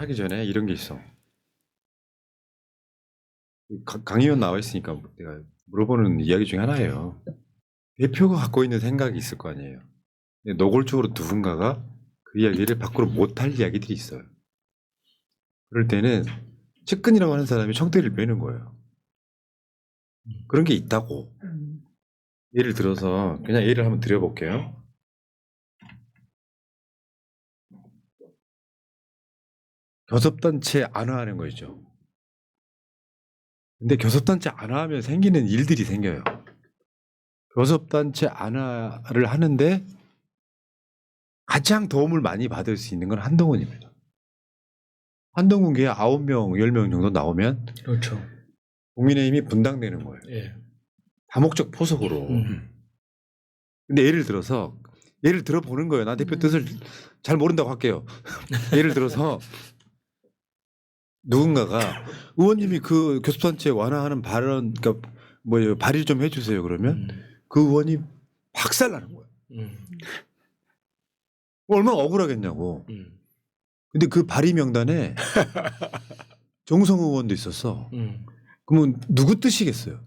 하기 전에 이런 게 있어. 강 의원 나와 있으니까 내가 물어보는 이야기 중에 하나예요. 대표가 갖고 있는 생각이 있을 거 아니에요. 근데 노골적으로 누군가가 그 이야기를 밖으로 못할 이야기들이 있어요. 그럴 때는 측근이라고 하는 사람이 청대를 빼는 거예요. 그런 게 있다고. 예를 들어서 그냥 예를 한번 드려볼게요. 교섭단체 안화하는 거죠. 근데 교섭단체 안화하면 생기는 일들이 생겨요. 교섭단체 안화를 하는데 가장 도움을 많이 받을 수 있는 건 한동훈입니다. 한동훈 게 9명, 10명 정도 나오면 그렇죠. 국민의힘이 분당되는 거예요. 예. 다목적 포석으로. 근데 예를 들어보는 거예요. 나 대표 뜻을 잘 모른다고 할게요. 예를 들어서 누군가가 의원님이 그 교섭단체 완화하는 발언, 그러니까 뭐예요, 발의 좀 해주세요. 그러면 그 의원이 박살나는 거예요. 얼마나 억울하겠냐고. 근데 그 발의 명단에 정성 의원도 있었어. 그러면 누구 뜻이겠어요?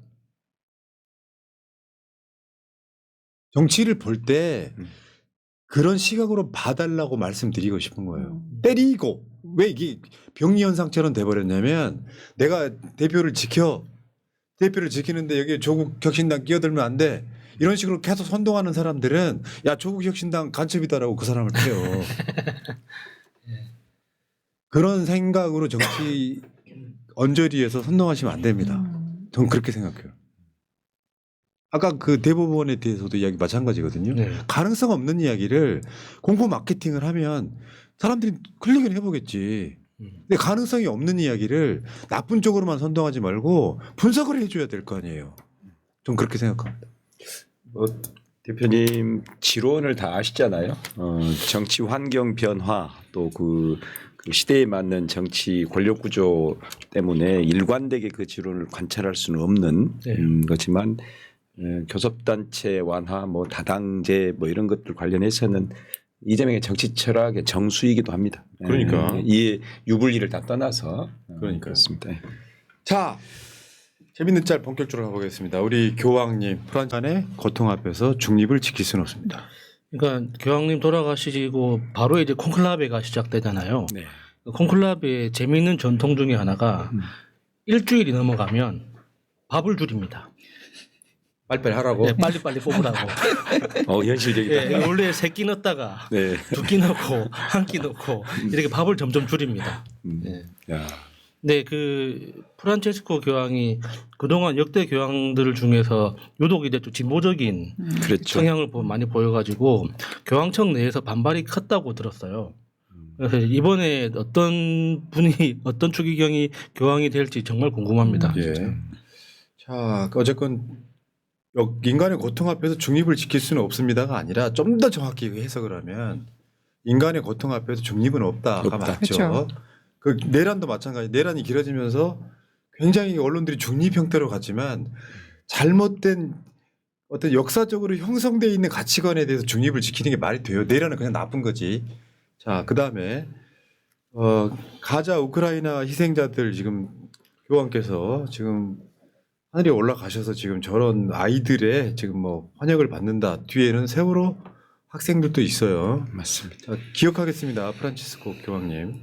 정치를 볼 때 그런 시각으로 봐달라고 말씀드리고 싶은 거예요. 때리고 왜 이게 병리 현상처럼 돼버렸냐면 내가 대표를 지키는데 여기 조국 혁신당 끼어들면 안 돼. 이런 식으로 계속 선동하는 사람들은 야 조국 혁신당 간첩이다라고 그 사람을 패요. 그런 생각으로 정치 언저리에서 선동하시면 안 됩니다. 저는 그렇게 생각해요. 아까 그 대법원에 대해서도 이야기 마찬가지거든요. 네. 가능성 없는 이야기를 공포 마케팅을 하면 사람들이 클릭을 해보겠지. 근데 가능성이 없는 이야기를 나쁜 쪽으로만 선동하지 말고 분석을 해줘야 될 거 아니에요. 좀 그렇게 생각합니다. 뭐 대표님 지론을 다 아시잖아요. 정치 환경 변화 또 그 시대에 맞는 정치 권력 구조 때문에 일관되게 그 지론을 관찰할 수는 없는 거지만 교섭단체 완화, 뭐 다당제 뭐 이런 것들 관련해서는 이재명의 정치 철학의 정수이기도 합니다. 그러니까 이 유불리를 다 떠나서 그렇습니다. 네. 자, 재밌는 짤 본격적으로 가보겠습니다. 우리 교황님 프란찬의 고통 앞에서 중립을 지킬 수는 없습니다. 그러니까 교황님 돌아가시고 바로 이제 콘클라베가 시작되잖아요. 네. 콘클라베의 재미있는 전통 중에 하나가 일주일이 넘어가면 밥을 줄입니다. 빨리빨리 하라고. 네, 빨리빨리 뽑으라고. 현실적이다. 예, 원래 3끼 넣었다가 네. 2끼 넣고 1끼 넣고 이렇게 밥을 점점 줄입니다. 네. 야. 네, 그 프란체스코 교황이 그동안 역대 교황들 중에서 유독 이제 좀 진보적인 그렇죠. 성향을 많이 보여가지고 교황청 내에서 반발이 컸다고 들었어요. 그래서 이번에 어떤 분이 어떤 추기경이 교황이 될지 정말 궁금합니다. 예. 자, 어쨌건 인간의 고통 앞에서 중립을 지킬 수는 없습니다가 아니라 좀 더 정확히 해석을 하면 인간의 고통 앞에서 중립은 없다가 맞죠. 그렇죠. 그 내란도 마찬가지. 내란이 길어지면서 굉장히 언론들이 중립 형태로 갔지만 잘못된 어떤 역사적으로 형성되어 있는 가치관에 대해서 중립을 지키는 게 말이 돼요. 내란은 그냥 나쁜 거지. 자, 그 다음에 가자 우크라이나 희생자들 지금 교황께서 지금 하늘에 올라가셔서 지금 저런 아이들의 지금 뭐 환영을 받는다. 뒤에는 세월호 학생들도 있어요. 맞습니다. 자, 기억하겠습니다. 프란치스코 교황님.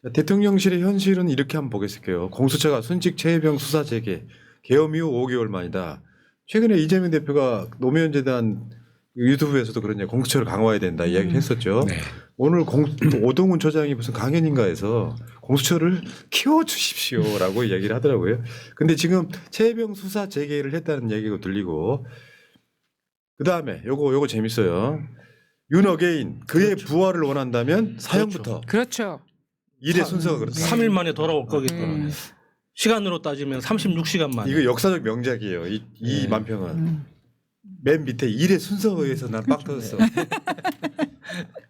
자, 대통령실의 현실은 이렇게 한번 보겠을게요. 공수처가 순직 최혜병 수사 재개, 계엄 이후 5개월 만이다. 최근에 이재명 대표가 노무현 재단 유튜브에서도 그러냐 공수처를 강화해야 된다 이야기를 했었죠. 네. 오늘 오동훈 처장이 무슨 강연인가에서 공수처를 키워주십시오라고 이야기를 하더라고요. 근데 지금 최혜병 수사 재개를 했다는 얘기가 들리고 그 다음에 요거 재밌어요. 윤어게인 그의 그렇죠. 부활을 원한다면 사형부터. 그렇죠. 일의 순서가 그렇다. 3일 만에 돌아올 거겠다. 시간으로 따지면 36시간 만에. 이거 역사적 명작이에요. 이 만평은. 맨 밑에 일의 순서에 의해서 난 빡 터졌어.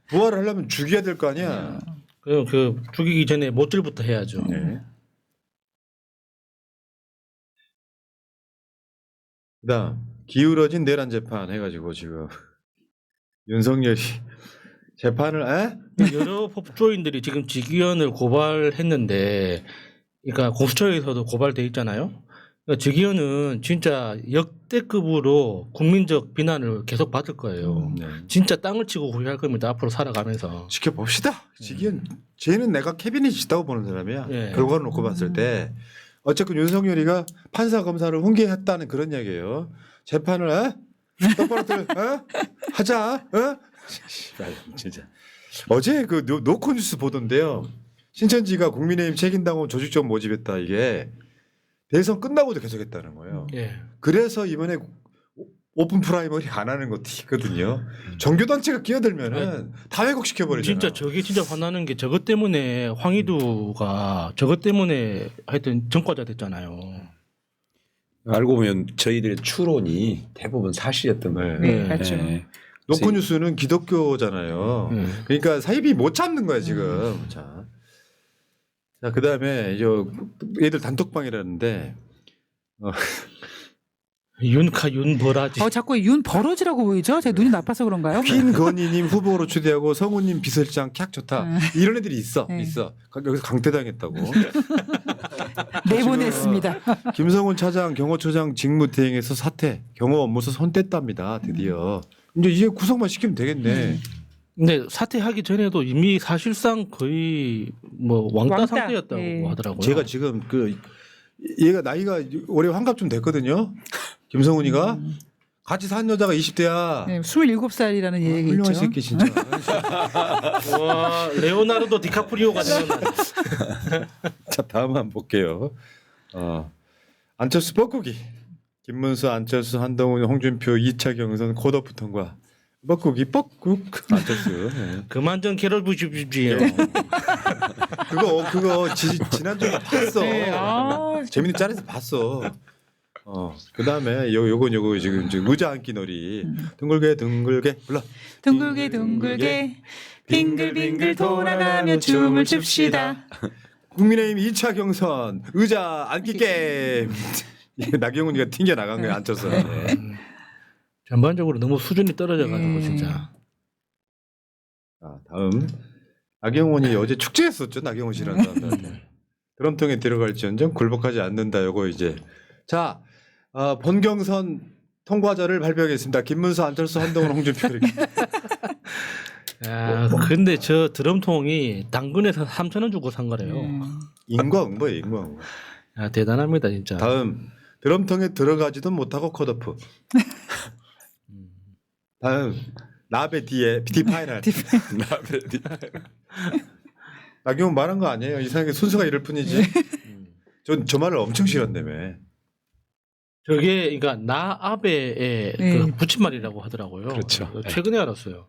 부활을 하려면 죽여야 될 거 아니야. 그 죽이기 전에 못질부터 해야죠. 네. 그다음 기울어진 내란 재판 해가지고 지금 윤석열이 재판을 여러 법조인들이 지금 직위원을 고발했는데, 그러니까 공수처에서도 고발돼 있잖아요. 그러니까 직위원은 진짜 역대급으로 국민적 비난을 계속 받을 거예요. 네. 진짜 땅을 치고 후회할 겁니다. 앞으로 살아가면서. 지켜봅시다. 지기현 쟤는 내가 캐비닛이 있다고 보는 사람이야. 예. 결과를 놓고 봤을 때 어쨌든 윤석열이가 판사 검사를 훈계했다는 그런 얘기예요. 재판을 똑바로 하자. 씨발, 진짜. 어제 그 노컷뉴스 보던데요. 신천지가 국민의힘 책임당원 조직적 모집했다 이게 대선 끝나고도 계속했다는 거예요. 예. 그래서 이번에 오픈 프라이머리 안 하는 것도 있거든요. 종교단체가 끼어들면은 다 왜곡시켜 버리잖아. 진짜 저게 진짜 화나는 게 저것 때문에 황희두가 저것 때문에 하여튼 전과자 됐잖아요. 알고 보면 저희들의 추론이 대부분 사실이었던 거예요. 네, 맞죠. 노컷뉴스는 기독교잖아요. 그러니까 사입이 못 참는 거야 지금. 자, 그다음에 얘들 단톡방이라는데 윤버라지. 자꾸 윤 버러지라고 보이죠? 제 눈이 나빠서 그런가요? 핀건희님 후보로 추대하고 성우님 비서실장 캬 좋다. 이런 애들이 있어. 네. 여기서 강퇴당했다고. 내보냈습니다. 김성훈 차장 경호처장 직무대행에서 사퇴. 경호 업무서 손 뗐답니다. 드디어. 이제 구속만 시키면 되겠네. 근데 사퇴하기 전에도 이미 사실상 거의 뭐 왕따 왕따. 상태였다고 네. 하더라고요. 제가 지금 얘가 나이가 올해 환갑 좀 됐거든요. 김성훈이가 같이 산 여자가 20대야. 네, 27살이라는 얘기 있죠. 훌륭한 새끼 진짜. 와 레오나르도 디카프리오가 되는 자 다음 한번 볼게요. 안철수 뻐꾸기. 김문수, 안철수, 한동훈, 홍준표 2차 경선 컷오프 통과. 뻐꾸기 뻐꾹 안철수. 네. 그만 좀 괴롭히 주십시오. 그거 지난주에 봤어. 네, 재밌는 짤에서 봤어. 그다음에 요거 지금 의자 앉기 놀이. 둥글게 불러. 둥글게 둥글게 빙글빙글 돌아가며 춤을 춥시다. 국민의힘 2차 경선 의자 앉기 게임. 나경원이가 튕겨 나간 거야 앉혀서. 네. 전반적으로 너무 수준이 떨어져가지고 진짜. 자, 다음 나경원이 어제 축제했었죠. 나경원 씨라는 사람들한테. 드럼통에 들어갈지언정 굴복하지 않는다. 요거 이제 자 본경선 통과자를 발표하겠습니다. 김문수, 안철수, 한동훈, 홍준표 이렇게. 야, 근데 저 드럼통이 당근에서 3,000원 주고 산 거래요. 인과응보예요. 인과응보. 야, 대단합니다 진짜. 다음 드럼통에 들어가지도 못하고 컷오프. 다음 나베 디파이널. 나경원 말한 거 아니에요. 이상하게 순서가 이럴 뿐이지. 저 말을 엄청 싫었다며. 저게 그러니까 나아베의 그 붙임말이라고 하더라고요. 그렇죠. 최근에 알았어요.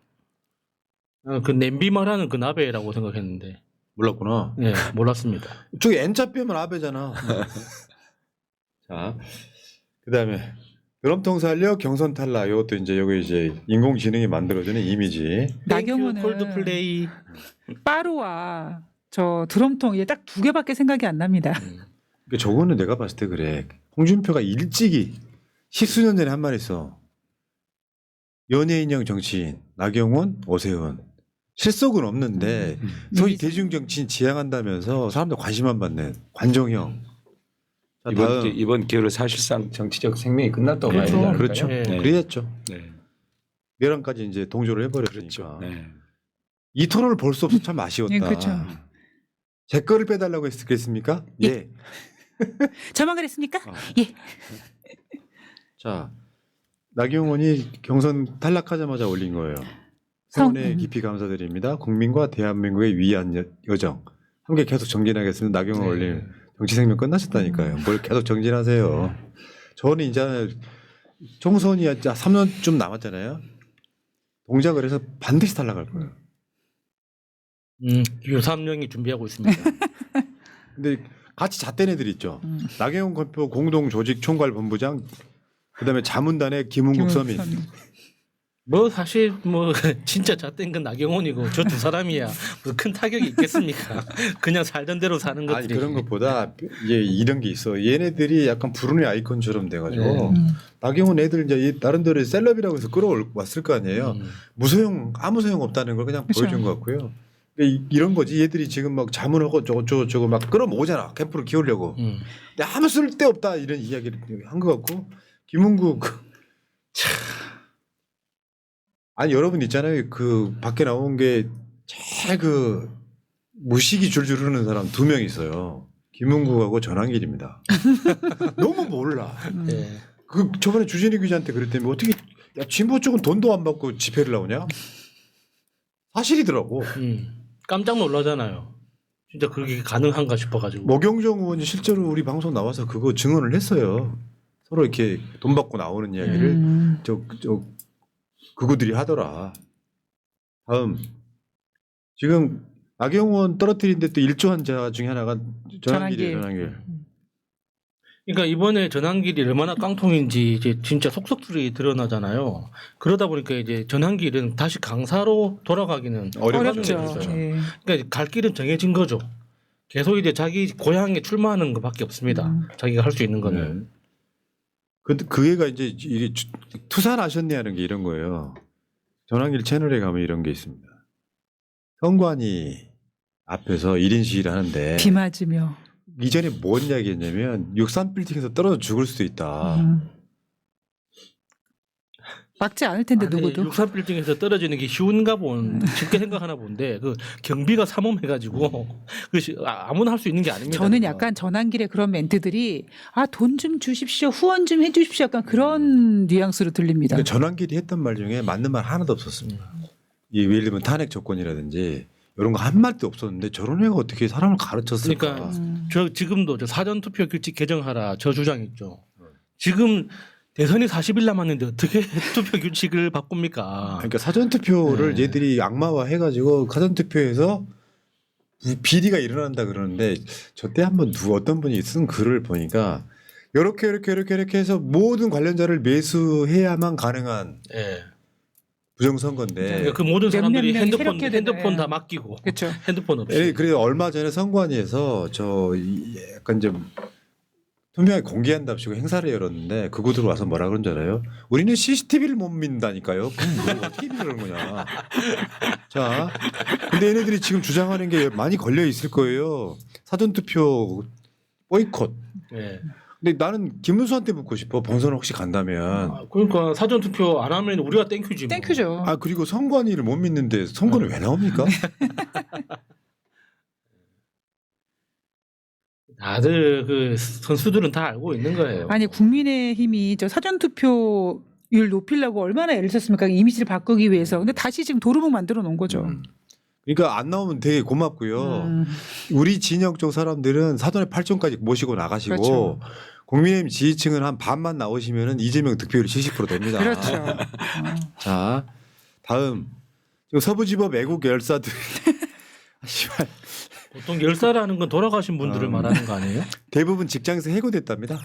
그 냄비 말하는 그 나베라고 생각했는데. 몰랐구나. 네, 몰랐습니다. 저기 N자 빼면 아베잖아. 자, 그다음에 드럼통 살려 경선 탈락. 이것도 여기 인공지능이 만들어주는 이미지. 나경원은 콜드플레이. 빠루와 저 드럼통 이게 딱 두 개밖에 생각이 안 납니다. 그러니까 저거는 내가 봤을 때 그래. 홍준표가 일찍이 십수년 전에 한 말 있어. 연예인형 정치인 나경원, 오세훈. 실속은 없는데 소위 대중 정치인 지향한다면서 사람들 관심 안 받는 관종형. 자, 다음. 이번 기회로 사실상 정치적 생명이 끝났다고 봐야 그렇죠. 되지 않을까요? 그렇죠. 네. 그랬죠. 네. 내란까지 이제 동조를 해버렸으니까. 그렇죠. 네. 이 토론을 볼 수 없어 참 아쉬웠다. 네, 그렇죠. 제 거를 빼달라고 했겠습니까? 예. 저만 그랬습니까? 예. 자, 나경원이 경선 탈락하자마자 올린 거예요. 성원에 깊이 감사드립니다. 국민과 대한민국의 위한 여정 함께 계속 정진하겠습니다. 나경원 올린 정치 생명 끝나셨다니까요. 뭘 계속 정진하세요. 저는 이제 총선이 3년쯤 남았잖아요. 동작을 해서 반드시 탈락할 거예요. 유삼령이 준비하고 있습니다. 근데 같이 잣된 애들 있죠. 나경원 대표 공동 조직 총괄 본부장, 그다음에 자문단의 김웅국 서민. 뭐 사실 뭐 진짜 잣된 건 나경원이고 저 두 사람이야 무슨 큰 타격이 있겠습니까? 그냥 살던 대로 사는 아니 것들이. 그런 것보다 이제 이런 게 있어. 얘네들이 약간 불운의 아이콘처럼 돼가지고 네. 나경원 애들 이제 나름대로 셀럽이라고 해서 끌어왔을 거 아니에요. 무소용 아무 소용 없다는 걸 그냥 그쵸. 보여준 것 같고요. 그러니까 이런 거지. 얘들이 지금 막 자문하고 저거 막 끌어모으잖아. 캠프를 키우려고. 근데 아무 쓸데 없다 이런 이야기를 한 것 같고 김은국 참 아니 여러분 있잖아요. 그 밖에 나온 게 제일 그 무식이 줄줄 흐르는 사람 2명 있어요. 김은국하고 전환길입니다. 너무 몰라. 예. 그 저번에 주진희 기자한테 그랬더니 어떻게 야 진보 쪽은 돈도 안 받고 집회를 나오냐? 사실이더라고. 깜짝 놀라잖아요. 진짜 그렇게 가능한가 싶어가지고. 모경정 의원이 실제로 우리 방송 나와서 그거 증언을 했어요. 서로 이렇게 돈 받고 나오는 이야기를 저 그구들이 하더라. 다음 지금 나경원 떨어뜨린데 또 일조한 자 중에 하나가 전환길이에요. 전환길. 그러니까 이번에 전환길이 얼마나 깡통인지 이제 진짜 속속들이 드러나잖아요. 그러다 보니까 이제 전환길은 다시 강사로 돌아가기는 어렵죠. 어렵죠. 예. 그러니까 갈 길은 정해진 거죠. 계속 이제 자기 고향에 출마하는 것밖에 없습니다. 자기가 할 수 있는 거는. 네. 그 애가 이제 이게 투사하셨네 하는 게 이런 거예요. 전환길 채널에 가면 이런 게 있습니다. 성관이 앞에서 1인 시위를 하는데 비 맞으며. 이전에 뭔 이야기했냐면 63빌딩에서 떨어져 죽을 수도 있다. 막지 않을 텐데 누구도. 63빌딩에서 떨어지는 게 쉬운가 본 쉽게 생각하나 본데 그 경비가 삼엄해가지고 그 아무나 할 수 있는 게 아닙니다. 저는 약간 전환길의 그런 멘트들이 돈 좀 주십시오, 후원 좀 해주십시오, 약간 그런 뉘앙스로 들립니다. 그러니까 전환길이 했던 말 중에 맞는 말 하나도 없었습니다. 이 예를 들면 탄핵 조건이라든지 이런 거 한 말도 없었는데 저런 애가 어떻게 사람을 가르쳤을까? 그러니까 저 지금도 저 사전투표 규칙 개정하라 저 주장 있죠. 지금 대선이 40일 남았는데 어떻게 투표 규칙을 바꿉니까? 그러니까 사전 투표를 네. 얘들이 악마화 해가지고 사전 투표에서 비리가 일어난다 그러는데 저 때 한번 어떤 분이 쓴 글을 보니까 이렇게 해서 모든 관련자를 매수해야만 가능한 예. 부정선거인데. 그러니까 그 모든 사람들이 명이 새롭게 핸드폰 되네. 다 맡기고 그렇죠. 핸드폰 없이. 그래서 얼마 전에 선관위에서 약간 좀 투명하게 공개한답시고 행사를 열었는데 그곳으로 와서 뭐라 그런 줄 알아요? 우리는 CCTV를 못 믿는다니까요. 그럼 뭐 어떻게 믿는 거냐. 자, 근데 얘네들이 지금 주장하는 게 많이 걸려 있을 거예요. 사전투표 보이콧. 예. 근데 나는 김문수한테 묻고 싶어. 본선 혹시 간다면. 그러니까 사전 투표 안 하면 우리가 땡큐지. 뭐. 땡큐죠. 아 그리고 선관위를 못 믿는데 선거는 왜 나옵니까? 다들 그 선수들은 다 알고 있는 거예요. 아니 국민의힘이 저 사전투표율 높이려고 얼마나 애를 썼습니까? 이미지를 바꾸기 위해서. 근데 다시 지금 도루묵 만들어 놓은 거죠. 그러니까 안 나오면 되게 고맙고요. 우리 진영 쪽 사람들은 사전에 8점까지 모시고 나가시고 그렇죠. 국민의힘 지지층은 한 반만 나오시면은 이재명 득표율이 70% 됩니다. 그렇죠. 자, 다음 지금 서부지법 애국 열사들 씨발 보통 열사라는 건 돌아가신 분들을 말하는 거 아니에요? 대부분 직장에서 해고됐답니다.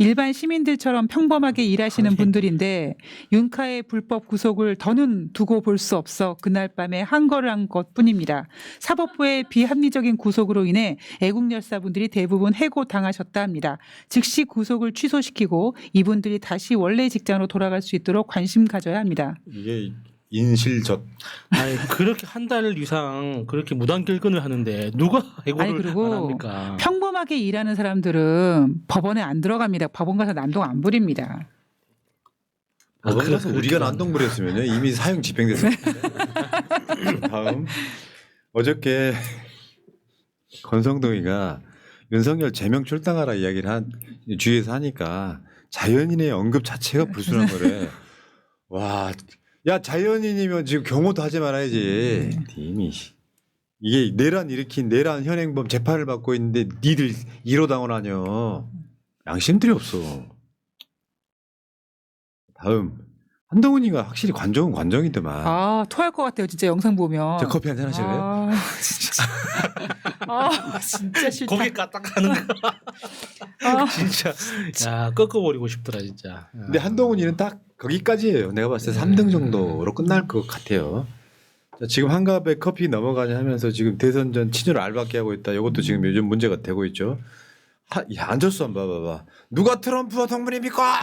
일반 시민들처럼 평범하게 일하시는 분들인데 윤카의 불법 구속을 더는 두고 볼 수 없어 그날 밤에 항거를 한 것뿐입니다. 사법부의 비합리적인 구속으로 인해 애국열사분들이 대부분 해고당하셨다 합니다. 즉시 구속을 취소시키고 이분들이 다시 원래 직장으로 돌아갈 수 있도록 관심 가져야 합니다. 이게 인실젓. 아니 그렇게 한 달 이상 그렇게 무단 결근을 하는데 누가 해고를 아니, 그리고 안 합니까? 평범하게 일하는 사람들은 법원에 안 들어갑니다. 법원 가서 난동 안 부립니다. 그래서 우리가 난동부렸으면요 이미 사형 집행됐을 텐데. 다음 어저께 권성동이가 윤석열 제명 출당하라 이야기를 한 주위에서 하니까 자연인의 언급 자체가 불순한 거래. 와, 야 자연인이면 지금 경호도 하지 말아야지. 이미 이게 내란 일으킨 내란 현행범 재판을 받고 있는데 니들 1호 당원하냐. 양심들이 없어. 다음 한동훈이가 확실히 관종은 관종이더만. 아 토할 것 같아요. 진짜 영상 보면. 저 커피 한잔 하실래요? 아, 진짜. 아 진짜 싫다. 고개 까딱하는 거 아. 진짜 야 꺾어버리고 싶더라 진짜. 근데 한동훈이는 딱 거기까지예요. 내가 봤을 때 3등 정도로 끝날 것 같아요. 자, 지금 한갑에 커피 넘어가냐 하면서 지금 대선 전 친일 알박기 하고 있다. 이것도 지금 요즘 문제가 되고 있죠. 야, 안철수 한 봐봐. 누가 트럼프와 동문입니까?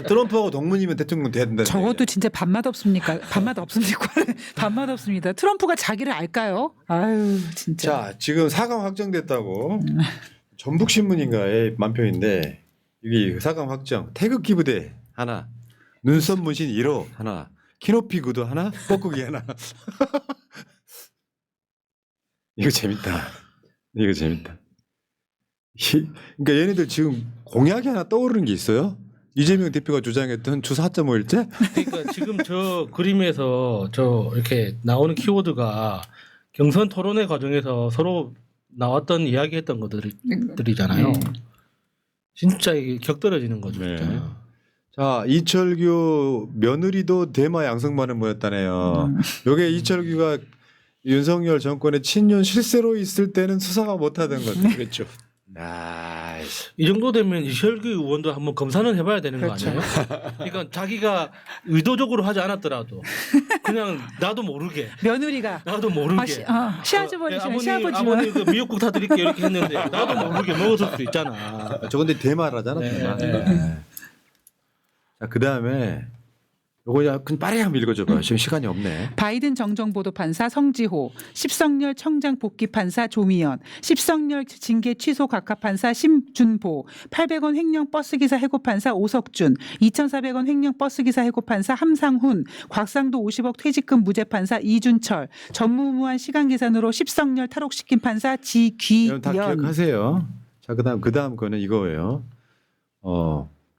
트럼프하고 동문이면 대통령 돼야 된다. 저것도 진짜 밥맛 없습니까? 밥맛 없습니까? 밥맛 없습니다. 트럼프가 자기를 알까요? 아유 진짜. 자, 지금 4강 확정됐다고 전북신문인가에 만평인데 여기 4강 확정 태극기 부대 하나, 눈썹 문신 1호 하나, 키높이 구두 하나, 뻐꾸기 하나. 이거 재밌다. 이거 재밌다. 그러니까 얘네들 지금 공약이 하나 떠오르는 게 있어요. 이재명 대표가 주장했던 주 4.5일제? 그러니까 지금 저 그림에서 저 이렇게 나오는 키워드가 경선 토론회 과정에서 서로 나왔던 이야기했던 것들이잖아요. 네. 진짜 이게 격떨어지는 거죠. 네. 진짜. 자, 이철규 며느리도 대마 양성반을 모였다네요. 요게 이철규가 윤석열 정권의 친윤 실세로 있을 때는 수사가 못하던 거죠. 그렇죠. 아이씨. 이 정도 되면 이철규 의원도 한번 검사는 해봐야 되는 그렇죠. 거 아니에요? 그러니까 자기가 의도적으로 하지 않았더라도 그냥 나도 모르게 며느리가 모르게 시아주버니 시아버지 아버님 그 미역국 다 드릴게 이렇게 했는데 나도 모르게 먹었을 수 있잖아. 저 근데 대마라잖아. 네, 대마. 네. 자, 그다음에 요거 그냥 빠르게 한번 읽어줘봐요. 지금 시간이 없네. 바이든 정정보도 판사 성지호, 십성렬 청장 복귀 판사 조미연, 십성렬 징계 취소 각하 판사 심준보, 800원 횡령 버스기사 해고 판사 오석준, 2,400원 횡령 버스기사 해고 판사 함상훈, 곽상도 50억 퇴직금 무죄 판사 이준철, 전무후무한 시간 계산으로 십성렬 탈옥시킨 판사 여러분 다 지귀연. 기억하세요. 자, 그다음 거는 이거예요.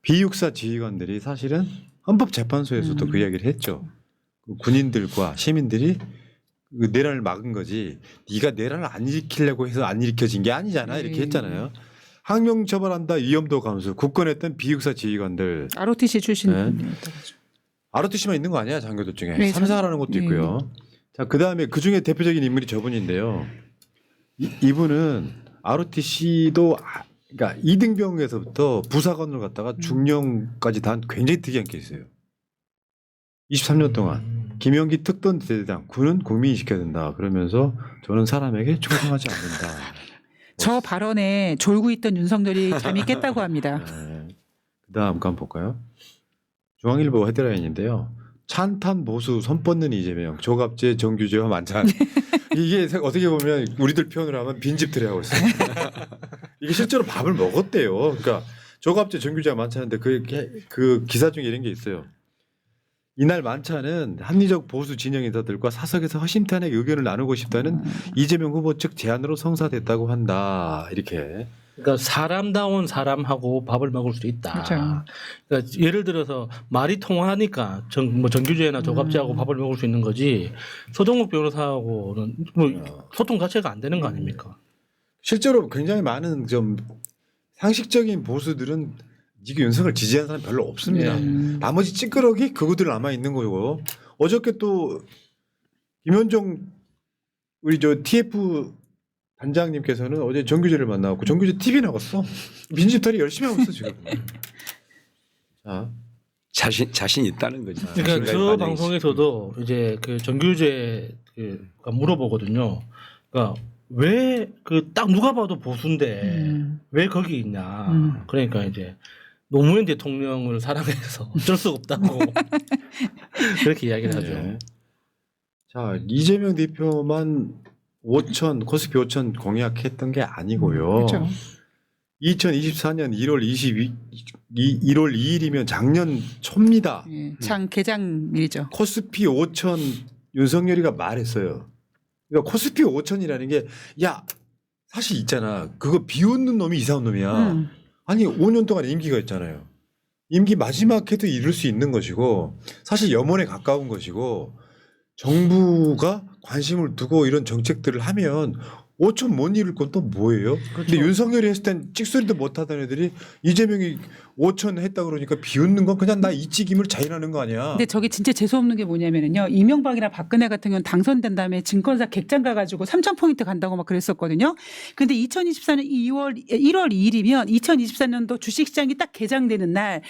비육사 지휘관들이 사실은 헌법재판소에서도 그 이야기를 했죠. 그 군인들과 시민들이 그 내란을 막은 거지. 네가 내란을 안 일으키려고 해서 안 일으켜진 게 아니잖아. 이렇게 했잖아요. 항명 처벌한다. 위험도 감수. 굳건했던 비육사 지휘관들. ROTC 출신. 네. ROTC만 있는 거 아니야? 장교들 중에. 네, 3사라는 것도 네. 있고요. 자, 그다음에 그중에 대표적인 인물이 저분인데요. 이분은 ROTC도 그러니까 이등병에서부터 부사관으로 갔다가 중령까지 단 굉장히 특이한 케이스예요. 23년 동안 김영기 특전대장 군은 국민이 지켜야 된다. 그러면서 저는 사람에게 충성하지 않는다. 저 발언에 졸고 있던 윤석열이 잠이 깼다고 합니다. 네. 그다음 거 한번 볼까요? 중앙일보 헤드라인인데요. 찬탄 보수 손 뻗는 이재명, 조갑제, 정규제와 만찬. 이게 어떻게 보면 우리들 표현을 하면 빈집들이 하고 있어요. 이게 실제로 밥을 먹었대요. 그러니까 조갑제, 정규제와 만찬인데 그 기사 중에 이런 게 있어요. 이날 만찬은 합리적 보수 진영 인사들과 사석에서 허심탄회하게 의견을 나누고 싶다는 이재명 후보 측 제안으로 성사됐다고 한다. 이렇게. 그러니까 사람다운 사람하고 밥을 먹을 수 있다. 그렇죠. 그러니까 예를 들어서 말이 통하니까 정규제나 조갑제하고 밥을 먹을 수 있는 거지. 서동욱 변호사하고는 뭐 소통 자체가 안 되는 거 아닙니까? 실제로 굉장히 많은 좀 상식적인 보수들은 이게 윤석을 지지하는 사람 별로 없습니다. 나머지 찌끄러기 그구들 남아 있는 거고. 어저께 또 김현종 우리 저 TF 단장님께서는 어제 정규제를 만나고 정규제 TV 나갔어. 민집털이 열심히 하고 있어 지금. 자, 자신 있다는 거죠. 그러니까 자신감이 저 반영이 방송에서도 이제 그 정규제 물어보거든요. 그러니까 왜 그 딱 누가 봐도 보수인데 왜 거기 있냐. 그러니까 이제 노무현 대통령을 사랑해서 어쩔 수 없다고 그렇게 이야기를 하죠. 네. 자, 이재명 대표만 5천 코스피 5천 공약했던 게 아니고요. 그렇죠. 2024년 1월 1월 2일이면 작년 초입니다. 장 개장일이죠. 코스피 5천 윤석열이가 말했어요. 그러니까 코스피 5천이라는 게 야 사실 있잖아. 그거 비웃는 놈이 이상한 놈이야. 아니 5년 동안 임기가 있잖아요. 임기 마지막 해도 이룰 수 있는 것이고 사실 염원에 가까운 것이고 정부가 관심을 두고 이런 정책들을 하면 5천 못 이룰 건 또 뭐예요? 근데 윤석열이 했을 땐 찍소리도 못 하던 애들이 이재명이 5천 했다 그러니까 비웃는 건 그냥 나 이찍임을 자인하는 거 아니야. 근데 저게 진짜 재수없는 게 뭐냐면요. 이명박이나 박근혜 같은 경우는 당선된 다음에 증권사 객장 가가지고 3,000포인트 간다고 막 그랬었거든요. 근데 2024년 1월 2일이면 2024년도 주식시장이 딱 개장되는 날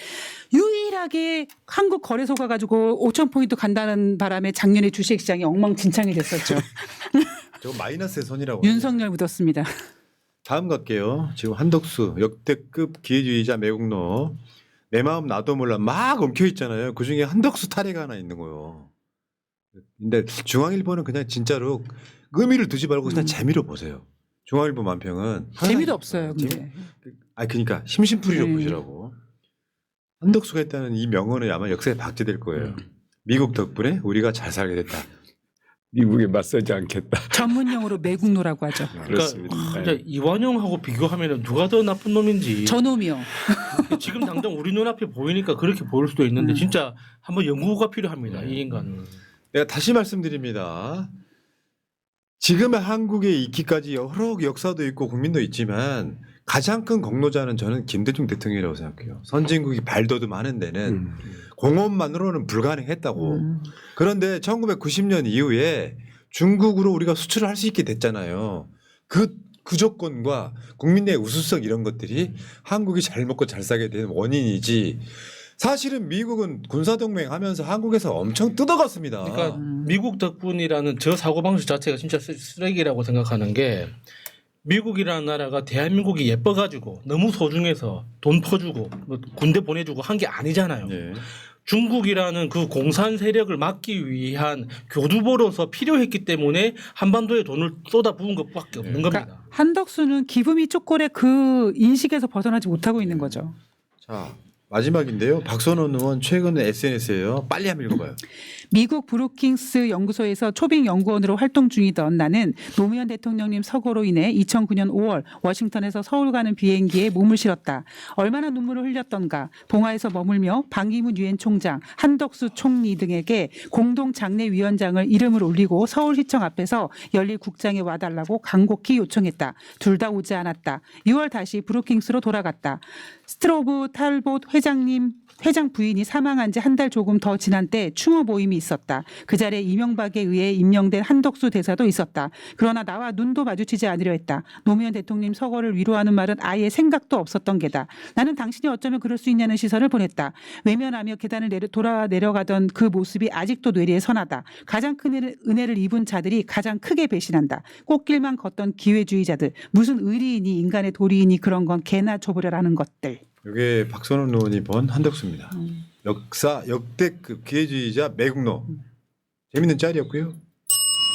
유일하게 한국 거래소 가가지고 5,000포인트 간다는 바람에 작년에 주식시장이 엉망진창이 됐었죠. 저거 마이너스의 선이라고. 윤석열 묻었습니다. 다음 갈게요. 지금 한덕수 역대급 기회주의자 매국노 내 마음 나도 몰라 막 엉켜 있잖아요. 그 중에 한덕수 탈애가 하나 있는 거예요. 근데 중앙일보는 그냥 진짜로 의미를 두지 말고 그냥 재미로 보세요. 중앙일보 만평은 재미도 없어요. 근데. 그러니까 심심풀이로 네. 보시라고. 한덕수가 했다는 이 명언은 아마 역사에 박제될 거예요. 미국 덕분에 우리가 잘 살게 됐다. 미국에 맞서지 않겠다. 전문용어로 매국노라고 하죠. 그렇습니다. 진짜 이완용하고 비교하면 누가 더 나쁜 놈인지 저놈이요. 지금 당장 우리 눈앞에 보이니까 그렇게 보일 수도 있는데 진짜 한번 연구가 필요합니다. 이 인간은. 내가 다시 말씀드립니다. 지금의 한국에 있기까지 여러 역사도 있고 국민도 있지만 가장 큰 공로자는 저는 김대중 대통령이라고 생각해요. 선진국이 발돋움 하는 데는 공업만으로는 불가능했다고. 그런데 1990년 이후에 중국으로 우리가 수출을 할 수 있게 됐잖아요. 그 조건과 국민의 우수성 이런 것들이 한국이 잘 먹고 잘 살게 된 원인이지. 사실은 미국은 군사동맹 하면서 한국에서 엄청 뜯어갔습니다. 그러니까 미국 덕분이라는 저 사고방식 자체가 진짜 쓰레기라고 생각하는 게 미국이라는 나라가 대한민국이 예뻐가지고 너무 소중해서 돈 퍼주고 뭐 군대 보내주고 한 게 아니잖아요. 네. 중국이라는 그 공산 세력을 막기 위한 교두보로서 필요했기 때문에 한반도에 돈을 쏟아부은 것밖에 없는 겁니다. 그러니까 한덕수는 기부미 쪼꼬의 그 인식에서 벗어나지 못하고 있는 거죠. 자, 마지막인데요. 박선원 의원 최근 SNS에요. 빨리 한번 읽어봐요. 미국 브루킹스 연구소에서 초빙 연구원으로 활동 중이던 나는 노무현 대통령님 서거로 인해 2009년 5월 워싱턴에서 서울 가는 비행기에 몸을 실었다. 얼마나 눈물을 흘렸던가. 동아에서 머물며 방기문 유엔 총장, 한덕수 총리 등에게 공동 장례위원장을 이름을 올리고 서울시청 앞에서 열릴 국장에 와달라고 간곡히 요청했다. 둘 다 오지 않았다. 6월 다시 브루킹스로 돌아갔다. 스트로브 탈봇 회장 부인이 사망한 지 한 달 조금 더 지난 때 추모 모임이 있었다. 그 자리에 이명박에 의해 임명된 한덕수 대사도 있었다. 그러나 나와 눈도 마주치지 않으려 했다. 노무현 대통령 서거를 위로하는 말은 아예 생각도 없었던 게다. 나는 당신이 어쩌면 그럴 수 있냐는 시선을 보냈다. 외면하며 계단을 돌아 내려가던 그 모습이 아직도 뇌리에 선하다. 가장 큰 은혜를 입은 자들이 가장 크게 배신한다. 꽃길만 걷던 기회주의자들. 무슨 의리이니 인간의 도리이니 그런 건 개나 줘보려라는 것들. 이게 박선원 의원이 본 한덕수입니다. 역사 역대급 기회주의자 매국노. 재밌는 짤이었고요.